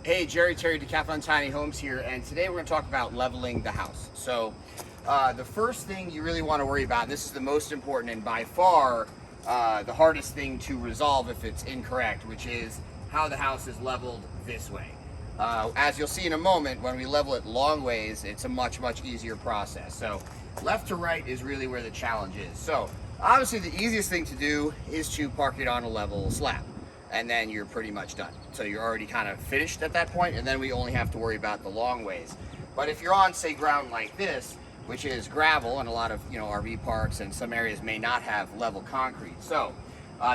Hey, Terry, Decathlon Tiny Homes here, and today we're going to talk about leveling the house. So the first thing you really want to worry about, and this is the most important and by far the hardest thing to resolve if it's incorrect, which is how the house is leveled this way. As you'll see in a moment, when we level it long ways, it's a much easier process. So left to right is really where the challenge is. So obviously the easiest thing to do is to park it on a level slab, and then you're pretty much done. So you're already kind of finished at that point, and then we only have to worry about the long ways. But if you're on, say, ground like this, which is gravel, and a lot of RV parks and some areas may not have level concrete. So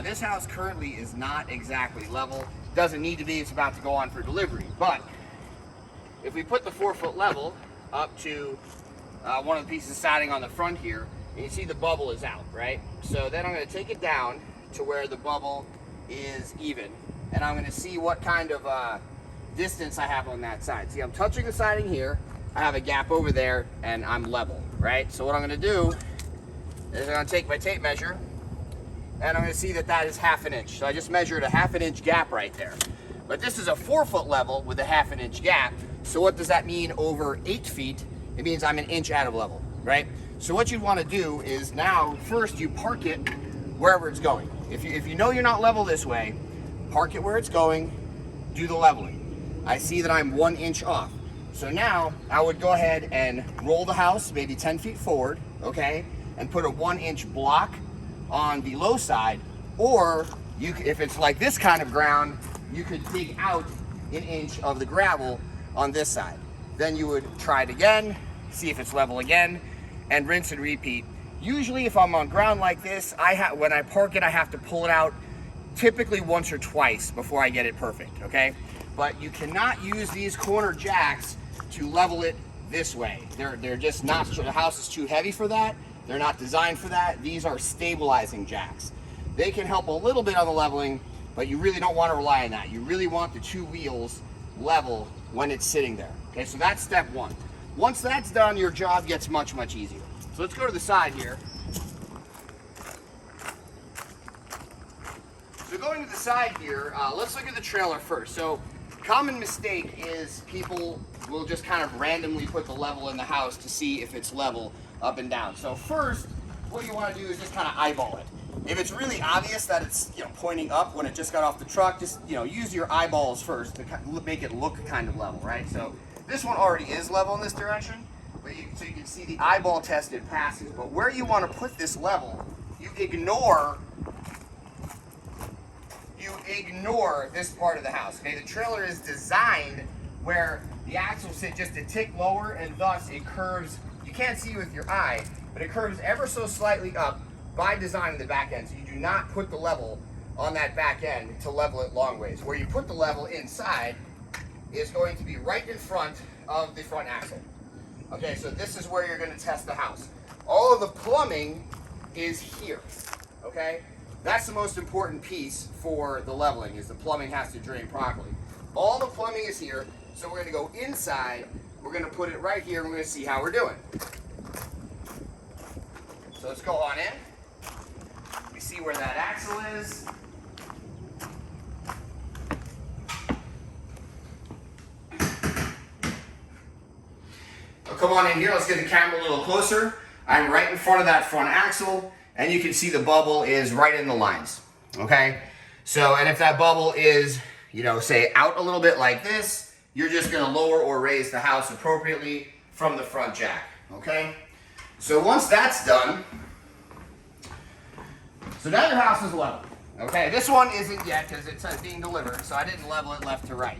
this house currently is not exactly level. Doesn't need to be, it's about to go on for delivery. But if we put the 4-foot level up to one of the pieces of siding on the front here, and you see the bubble is out, right? So then I'm going to take it down to where the bubble is even, and I'm going to see what kind of distance I have on that side. See, I'm touching the siding here, I have a gap over there, and I'm level, right? So what I'm going to do is I'm going to take my tape measure, and I'm going to see that that is 1/2 inch. So I just measured a 1/2 inch gap right there. But this is a 4-foot level with a 1/2 inch gap. So what does that mean over 8 feet? It means I'm an inch out of level, right? So what you'd want to do is now, first you park it wherever it's going. If you know you're not level this way, park it where it's going, do the leveling. I see that I'm 1 inch off. So now I would go ahead and roll the house maybe 10 feet forward, okay? And put a 1 inch block on the low side, or if it's like this kind of ground, you could dig out 1 inch of the gravel on this side. Then you would try it again, see if it's level again, and rinse and repeat. Usually if I'm on ground like this, when I park it, I have to pull it out typically once or twice before I get it perfect, okay? But you cannot use these corner jacks to level it this way. They're just not, the house is too heavy for that. They're not designed for that. These are stabilizing jacks. They can help a little bit on the leveling, but you really don't want to rely on that. You really want the 2 wheels level when it's sitting there. Okay, so that's step 1. Once that's done, your job gets much easier. So let's go to the side here. So going to the side here, let's look at the trailer first. So common mistake is people will just kind of randomly put the level in the house to see if it's level up and down. So first, what you want to do is just kind of eyeball it. If it's really obvious that it's pointing up when it just got off the truck, just use your eyeballs first to make it look kind of level, right? So this one already is level in this direction. So you can see the eyeball test, it passes. But where you want to put this level, you ignore this part of the house. Okay, the trailer is designed where the axles sit just a tick lower, and thus it curves. You can't see with your eye, but it curves ever so slightly up by design in the back end. So you do not put the level on that back end to level it long ways. Where you put the level inside is going to be right in front of the front axle. Okay, so this is where you're going to test the house. All of the plumbing is here, okay? That's the most important piece for the leveling, is the plumbing has to drain properly. All the plumbing is here, so we're going to go inside, we're going to put it right here, and we're going to see how we're doing. So let's go on in. We see where that axle is. Come on in here, let's get the camera a little closer. I'm right in front of that front axle, and you can see the bubble is right in the lines, okay? So, and if that bubble is, say out a little bit like this, you're just gonna lower or raise the house appropriately from the front jack, okay? So once that's done, so now your house is level, okay? This one isn't yet because it says being delivered, so I didn't level it left to right.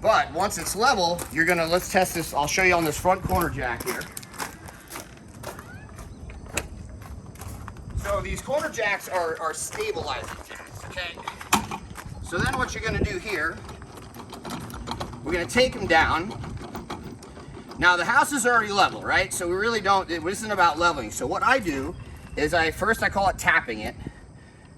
But once it's level, let's test this. I'll show you on this front corner jack here. So these corner jacks are stabilizing jacks, okay? So then what you're gonna do here, we're gonna take them down. Now the house is already level, right? So we really don't, it isn't about leveling. So what I do is I call it tapping it.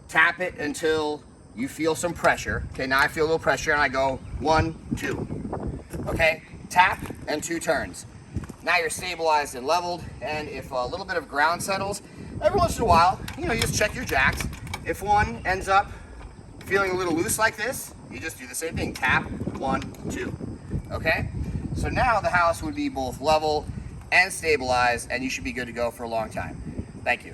Tap it until you feel some pressure. Okay, now I feel a little pressure and I go 1, 2. Okay, tap and 2 turns. Now you're stabilized and leveled, and if a little bit of ground settles, every once in a while, you just check your jacks. If one ends up feeling a little loose like this, you just do the same thing. Tap, 1, 2. okay? So now the house would be both level and stabilized, and you should be good to go for a long time. Thank you.